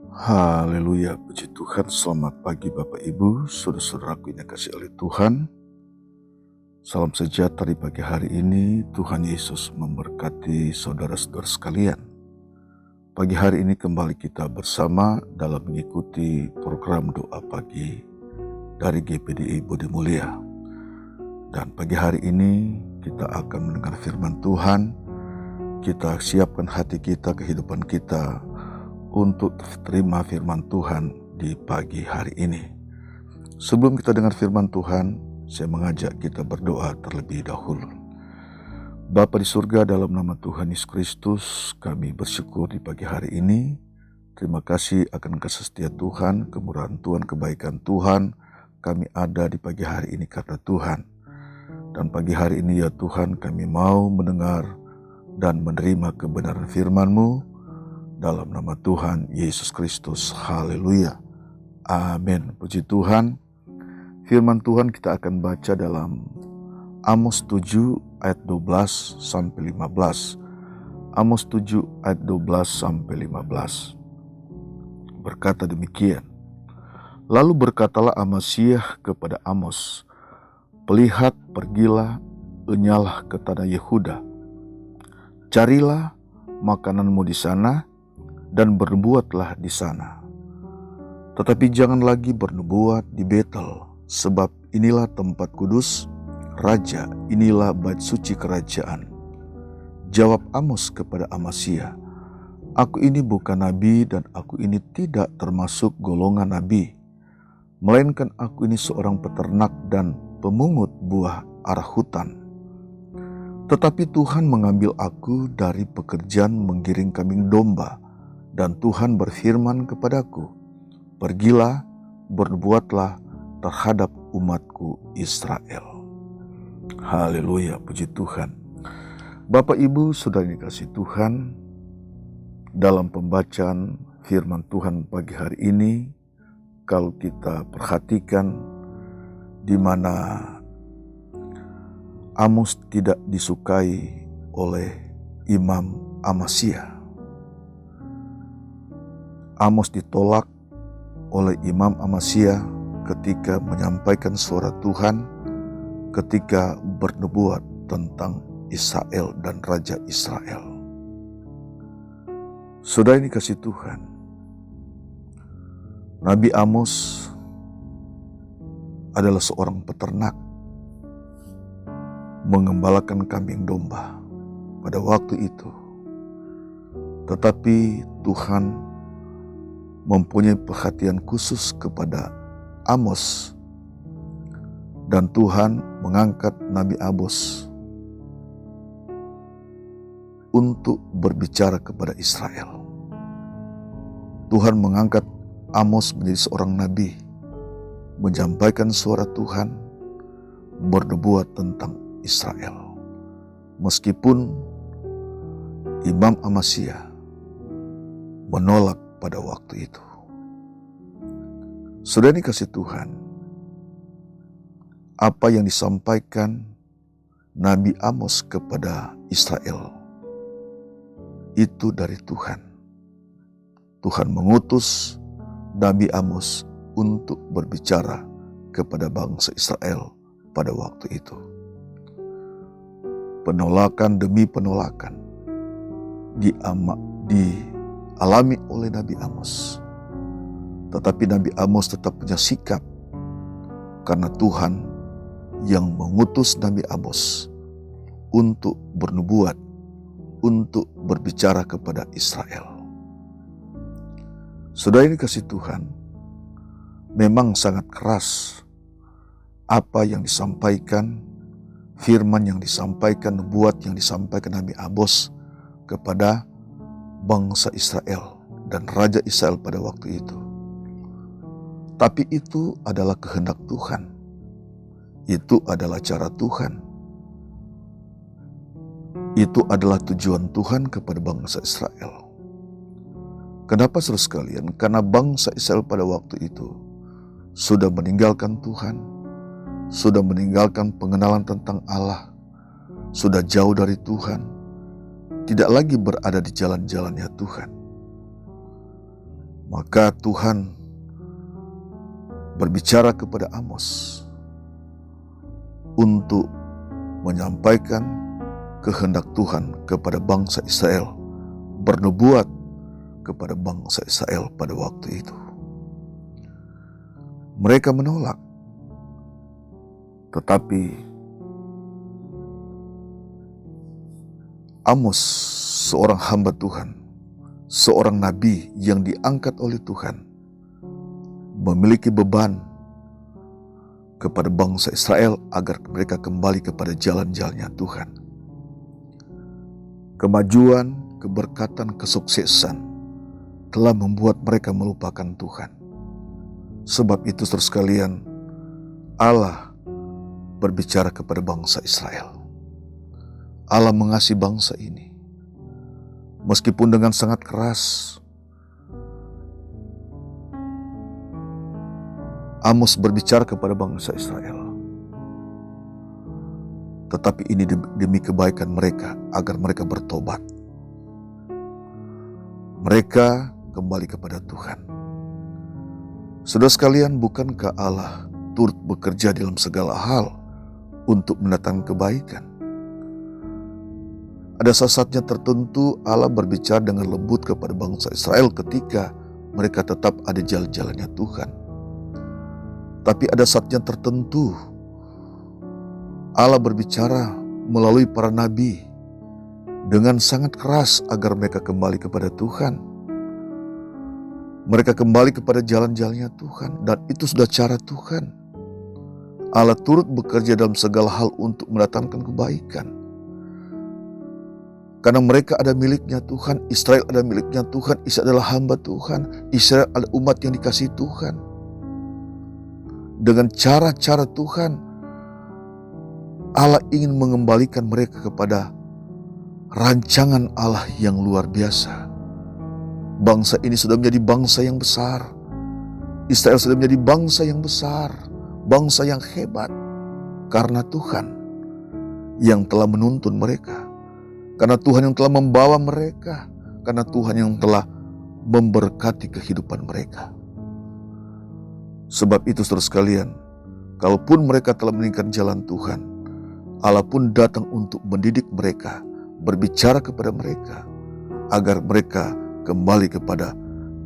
Haleluya, puji Tuhan. Selamat pagi Bapak Ibu, saudara-saudaraku yang kasih oleh Tuhan. Salam sejahtera di pagi hari ini. Tuhan Yesus memberkati saudara-saudara sekalian. Pagi hari ini kembali kita bersama dalam mengikuti program doa pagi dari GPDI Budi Mulia. Dan pagi hari ini kita akan mendengar firman Tuhan. Kita siapkan hati kita, kehidupan kita untuk terima firman Tuhan di pagi hari ini. Sebelum kita dengar firman Tuhan, saya mengajak kita berdoa terlebih dahulu. Bapa di surga, dalam nama Tuhan Yesus Kristus, kami bersyukur di pagi hari ini. Terima kasih akan kasih setia Tuhan, kemurahan Tuhan, kebaikan Tuhan. Kami ada di pagi hari ini karena Tuhan. Dan pagi hari ini ya Tuhan, kami mau mendengar dan menerima kebenaran firman-Mu dalam nama Tuhan Yesus Kristus. Haleluya. Amin. Puji Tuhan. Firman Tuhan kita akan baca dalam Amos 7 ayat 12 sampai 15. Amos 7 ayat 12 sampai 15. Berkata demikian. Lalu berkatalah Amasiah kepada Amos, "Pelihat, pergilah, enyalah ke tanah Yehuda. Carilah makananmu di sana dan bernubuatlah di sana. Tetapi jangan lagi bernubuat di Betel, sebab inilah tempat kudus raja, inilah bait suci kerajaan." Jawab Amos kepada Amasiah, "Aku ini bukan nabi dan aku ini tidak termasuk golongan nabi, melainkan aku ini seorang peternak dan pemungut buah arah hutan. Tetapi Tuhan mengambil aku dari pekerjaan menggiring kambing domba, dan Tuhan berfirman kepadaku, pergilah, bernubuatlah terhadap umatku Israel." Haleluya, puji Tuhan. Bapak Ibu saudara dikasih Tuhan, dalam pembacaan firman Tuhan pagi hari ini, kalau kita perhatikan di mana Amos tidak disukai oleh Imam Amasiah. Amos ditolak oleh Imam Amasiah ketika menyampaikan suara Tuhan, ketika bernubuat tentang Israel dan Raja Israel. Saudara yang dikasih Tuhan, Nabi Amos adalah seorang peternak, mengembalakan kambing domba pada waktu itu. Tetapi Tuhan mempunyai perhatian khusus kepada Amos, dan Tuhan mengangkat Nabi Amos untuk berbicara kepada Israel. Tuhan mengangkat Amos menjadi seorang nabi, menyampaikan suara Tuhan, bernubuat tentang Israel. Meskipun Imam Amasiah menolak pada waktu itu. Sudah dikasih Tuhan, apa yang disampaikan Nabi Amos kepada Israel itu dari Tuhan. Tuhan mengutus Nabi Amos untuk berbicara kepada bangsa Israel pada waktu itu. Penolakan demi penolakan dialami oleh Nabi Amos. Tetapi Nabi Amos tetap punya sikap, karena Tuhan yang mengutus Nabi Amos untuk bernubuat, untuk berbicara kepada Israel. Saudara yang dikasih Tuhan, memang sangat keras apa yang disampaikan, firman yang disampaikan, nubuat yang disampaikan Nabi Amos kepada bangsa Israel dan Raja Israel pada waktu itu. Tapi itu adalah kehendak Tuhan. Itu adalah cara Tuhan. Itu adalah tujuan Tuhan kepada bangsa Israel. Kenapa saudara sekalian? Karena bangsa Israel pada waktu itu sudah meninggalkan Tuhan, sudah meninggalkan pengenalan tentang Allah, sudah jauh dari Tuhan, tidak lagi berada di jalan-jalannya Tuhan. Maka Tuhan berbicara kepada Amos untuk menyampaikan kehendak Tuhan kepada bangsa Israel, bernubuat kepada bangsa Israel pada waktu itu. Mereka menolak, tetapi Amos, seorang hamba Tuhan, seorang nabi yang diangkat oleh Tuhan, memiliki beban kepada bangsa Israel agar mereka kembali kepada jalan-jalannya Tuhan. Kemajuan, keberkatan, kesuksesan telah membuat mereka melupakan Tuhan. Sebab itu saudara sekalian, Allah berbicara kepada bangsa Israel. Allah mengasihi bangsa ini. Meskipun dengan sangat keras, Amos berbicara kepada bangsa Israel. Tetapi ini demi kebaikan mereka, agar mereka bertobat. Mereka kembali kepada Tuhan. Saudara sekalian, bukankah Allah turut bekerja dalam segala hal untuk mendatangkan kebaikan? Ada saat-saatnya tertentu Allah berbicara dengan lembut kepada bangsa Israel ketika mereka tetap ada jalan-jalannya Tuhan. Tapi ada saatnya tertentu Allah berbicara melalui para nabi dengan sangat keras agar mereka kembali kepada Tuhan. Mereka kembali kepada jalan-jalannya Tuhan, dan itu sudah cara Tuhan. Allah turut bekerja dalam segala hal untuk mendatangkan kebaikan. Karena mereka ada miliknya Tuhan, Israel ada miliknya Tuhan, Israel adalah hamba Tuhan, Israel adalah umat yang dikasihi Tuhan. Dengan cara-cara Tuhan, Allah ingin mengembalikan mereka kepada rancangan Allah yang luar biasa. Bangsa ini sudah menjadi bangsa yang besar. Israel sudah menjadi bangsa yang besar, bangsa yang hebat, karena Tuhan yang telah menuntun mereka, karena Tuhan yang telah membawa mereka, karena Tuhan yang telah memberkati kehidupan mereka. Sebab itu saudara sekalian, kalaupun mereka telah meninggalkan jalan Tuhan, Allah pun datang untuk mendidik mereka, berbicara kepada mereka, agar mereka kembali kepada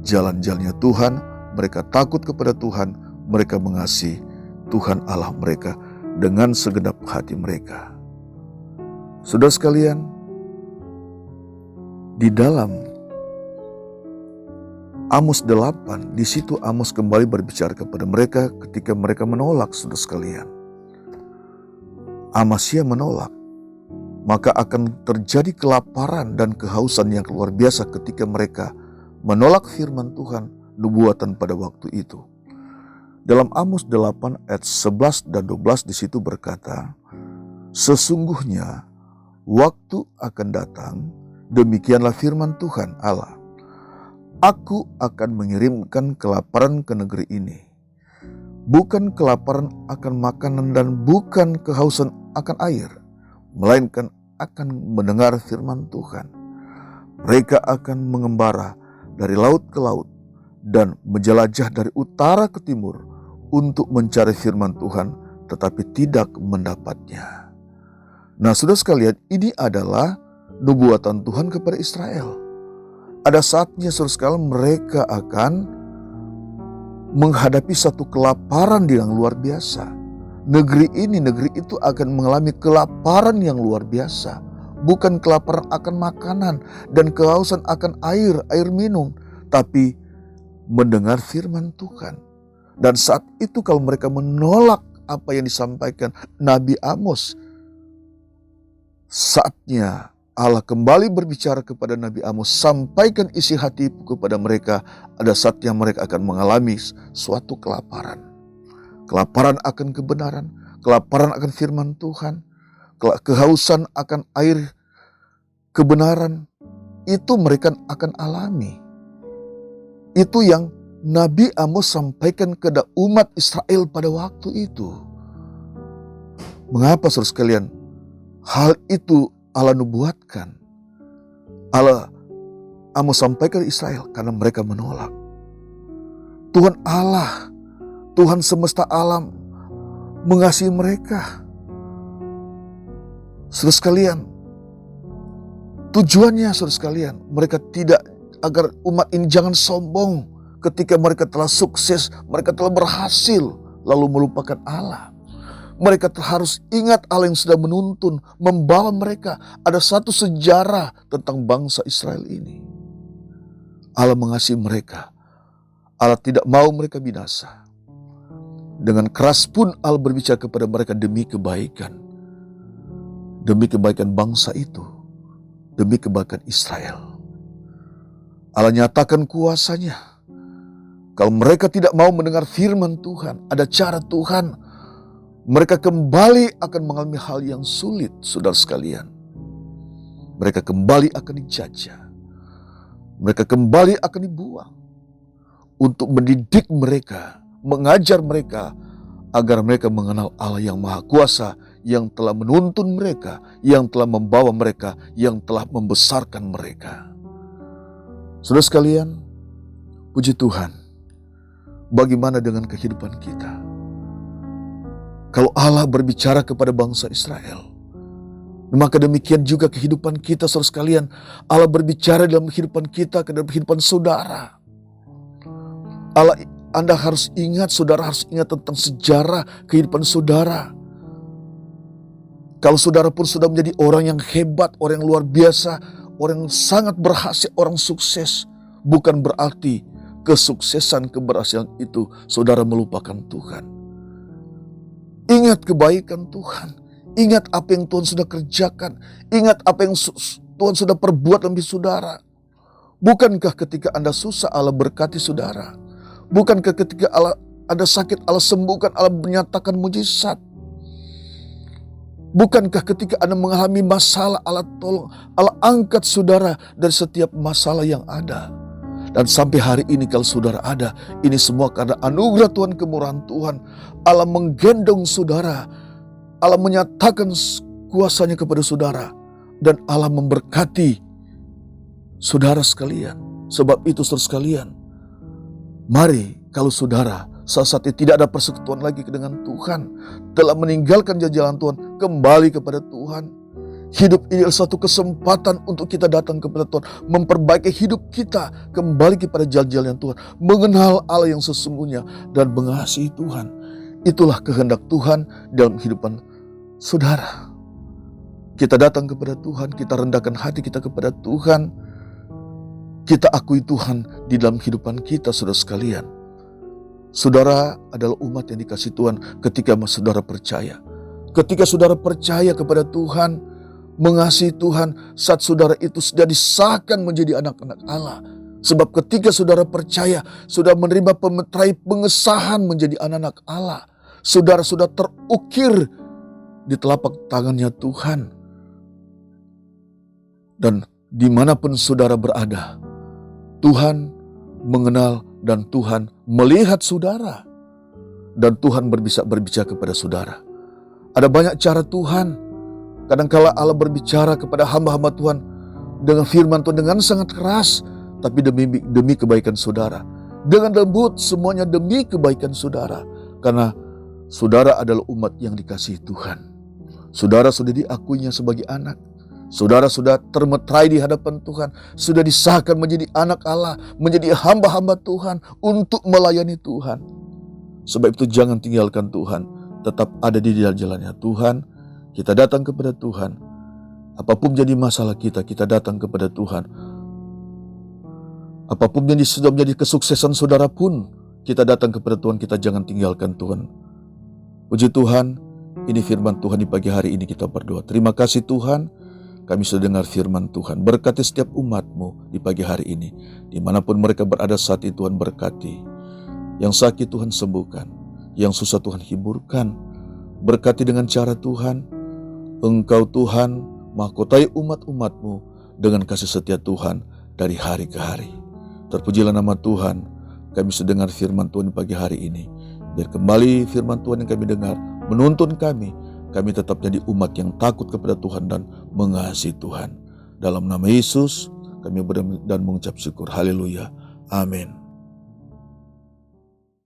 jalan-jalannya Tuhan, mereka takut kepada Tuhan, mereka mengasihi Tuhan Allah mereka dengan segenap hati mereka. Saudara sekalian, di dalam Amos 8, di situ Amos kembali berbicara kepada mereka ketika mereka menolak, saudara sekalian. Amasya menolak. Maka akan terjadi kelaparan dan kehausan yang luar biasa ketika mereka menolak firman Tuhan, nubuatan pada waktu itu. Dalam Amos 8 ayat 11 dan 12 di situ berkata, sesungguhnya waktu akan datang, demikianlah firman Tuhan Allah. Aku akan mengirimkan kelaparan ke negeri ini. Bukan kelaparan akan makanan dan bukan kehausan akan air, melainkan akan mendengar firman Tuhan. Mereka akan mengembara dari laut ke laut dan menjelajah dari utara ke timur untuk mencari firman Tuhan, tetapi tidak mendapatnya. Nah, saudara sekalian, ini adalah nubuatan Tuhan kepada Israel. Ada saatnya saudara sekalian mereka akan menghadapi satu kelaparan yang luar biasa. Negeri ini, negeri itu akan mengalami kelaparan yang luar biasa. Bukan kelaparan akan makanan dan kehausan akan air minum, tapi mendengar firman Tuhan. Dan saat itu kalau mereka menolak apa yang disampaikan Nabi Amos, saatnya Allah kembali berbicara kepada Nabi Amos, sampaikan isi hatiku kepada mereka. Ada saatnya mereka akan mengalami suatu kelaparan. Kelaparan akan kebenaran, kelaparan akan firman Tuhan, kehausan akan air kebenaran, itu mereka akan alami. Itu yang Nabi Amos sampaikan kepada umat Israel pada waktu itu. Mengapa saudara sekalian? Hal itu Allah nubuatkan. Allah Amos sampaikan ke Israel karena mereka menolak. Tuhan Allah, Tuhan semesta alam mengasihi mereka. Saudara sekalian, tujuannya saudara sekalian, mereka tidak, agar umat ini jangan sombong ketika mereka telah sukses, mereka telah berhasil, lalu melupakan Allah. Mereka harus ingat Allah yang sudah menuntun, membawa mereka. Ada satu sejarah tentang bangsa Israel ini. Allah mengasihi mereka. Allah tidak mau mereka binasa. Dengan keras pun Allah berbicara kepada mereka demi kebaikan. Demi kebaikan bangsa itu. Demi kebaikan Israel. Allah nyatakan kuasanya. Kalau mereka tidak mau mendengar firman Tuhan, ada cara Tuhan, mereka kembali akan mengalami hal yang sulit, saudara sekalian. Mereka kembali akan dijajah. Mereka kembali akan dibuang. Untuk mendidik mereka, mengajar mereka, agar mereka mengenal Allah yang Maha Kuasa, yang telah menuntun mereka, yang telah membawa mereka, yang telah membesarkan mereka. Saudara sekalian, puji Tuhan, bagaimana dengan kehidupan kita? Kalau Allah berbicara kepada bangsa Israel, maka demikian juga kehidupan kita, saudara sekalian. Allah berbicara dalam kehidupan kita, dalam kehidupan saudara. Anda harus ingat, saudara harus ingat tentang sejarah kehidupan saudara. Kalau saudara pun sudah menjadi orang yang hebat, orang yang luar biasa, orang yang sangat berhasil, orang sukses, bukan berarti kesuksesan, keberhasilan itu saudara melupakan Tuhan. Ingat kebaikan Tuhan. Ingat apa yang Tuhan sudah kerjakan. Ingat apa yang Tuhan sudah perbuat dalam hidup saudara. Bukankah ketika Anda susah Allah berkati saudara? Bukankah ketika Anda sakit Allah sembuhkan, Allah menyatakan mujizat? Bukankah ketika Anda mengalami masalah Allah tolong, Allah angkat saudara dari setiap masalah yang ada? Dan sampai hari ini kalau saudara ada, ini semua karena anugerah Tuhan, kemurahan Tuhan. Allah menggendong saudara. Allah menyatakan kuasanya kepada saudara. Dan Allah memberkati saudara sekalian. Sebab itu saudara sekalian, mari kalau saudara saat itu tidak ada persekutuan lagi dengan Tuhan, telah meninggalkan jalan Tuhan, kembali kepada Tuhan. Hidup ini adalah satu kesempatan untuk kita datang kepada Tuhan, memperbaiki hidup kita, kembali kepada jalan-jalan Tuhan, mengenal Allah yang sesungguhnya dan mengasihi Tuhan. Itulah kehendak Tuhan dalam kehidupan saudara. Kita datang kepada Tuhan, kita rendahkan hati kita kepada Tuhan, kita akui Tuhan di dalam kehidupan kita, saudara sekalian. Saudara adalah umat yang dikasihi Tuhan ketika saudara percaya. Ketika saudara percaya kepada Tuhan, mengasihi Tuhan, saat saudara itu sudah disahkan menjadi anak-anak Allah. Sebab ketika saudara percaya, sudah menerima pengesahan menjadi anak-anak Allah. Saudara sudah terukir di telapak tangannya Tuhan. Dan dimanapun saudara berada, Tuhan mengenal dan Tuhan melihat saudara. Dan Tuhan bisa berbicara kepada saudara. Ada banyak cara Tuhan. Kadangkala Allah berbicara kepada hamba-hamba Tuhan dengan firman Tuhan dengan sangat keras, tapi demi kebaikan saudara. Dengan lembut, semuanya demi kebaikan saudara. Karena saudara adalah umat yang dikasihi Tuhan. Saudara sudah diakuinya sebagai anak. Saudara sudah termetrai di hadapan Tuhan. Sudah disahkan menjadi anak Allah, menjadi hamba-hamba Tuhan untuk melayani Tuhan. Sebab itu jangan tinggalkan Tuhan. Tetap ada di jalan-jalannya Tuhan. Kita datang kepada Tuhan. Apapun jadi masalah kita datang kepada Tuhan. Apapun yang sudah menjadi kesuksesan saudara pun, kita datang kepada Tuhan, kita jangan tinggalkan Tuhan. Puji Tuhan, ini firman Tuhan di pagi hari ini kita berdoa. Terima kasih Tuhan, kami sudah dengar firman Tuhan. Berkati setiap umat-Mu di pagi hari ini. Dimanapun mereka berada saat ini Tuhan berkati. Yang sakit Tuhan sembuhkan. Yang susah Tuhan hiburkan. Berkati dengan cara Tuhan. Engkau Tuhan mahkotai umat-umat-Mu dengan kasih setia Tuhan dari hari ke hari. Terpujilah nama Tuhan. Kami sudah dengar firman Tuhan pagi hari ini. Biar kembali firman Tuhan yang kami dengar menuntun kami. Kami tetap jadi umat yang takut kepada Tuhan dan mengasihi Tuhan. Dalam nama Yesus kami berdoa dan mengucap syukur. Haleluya. Amin.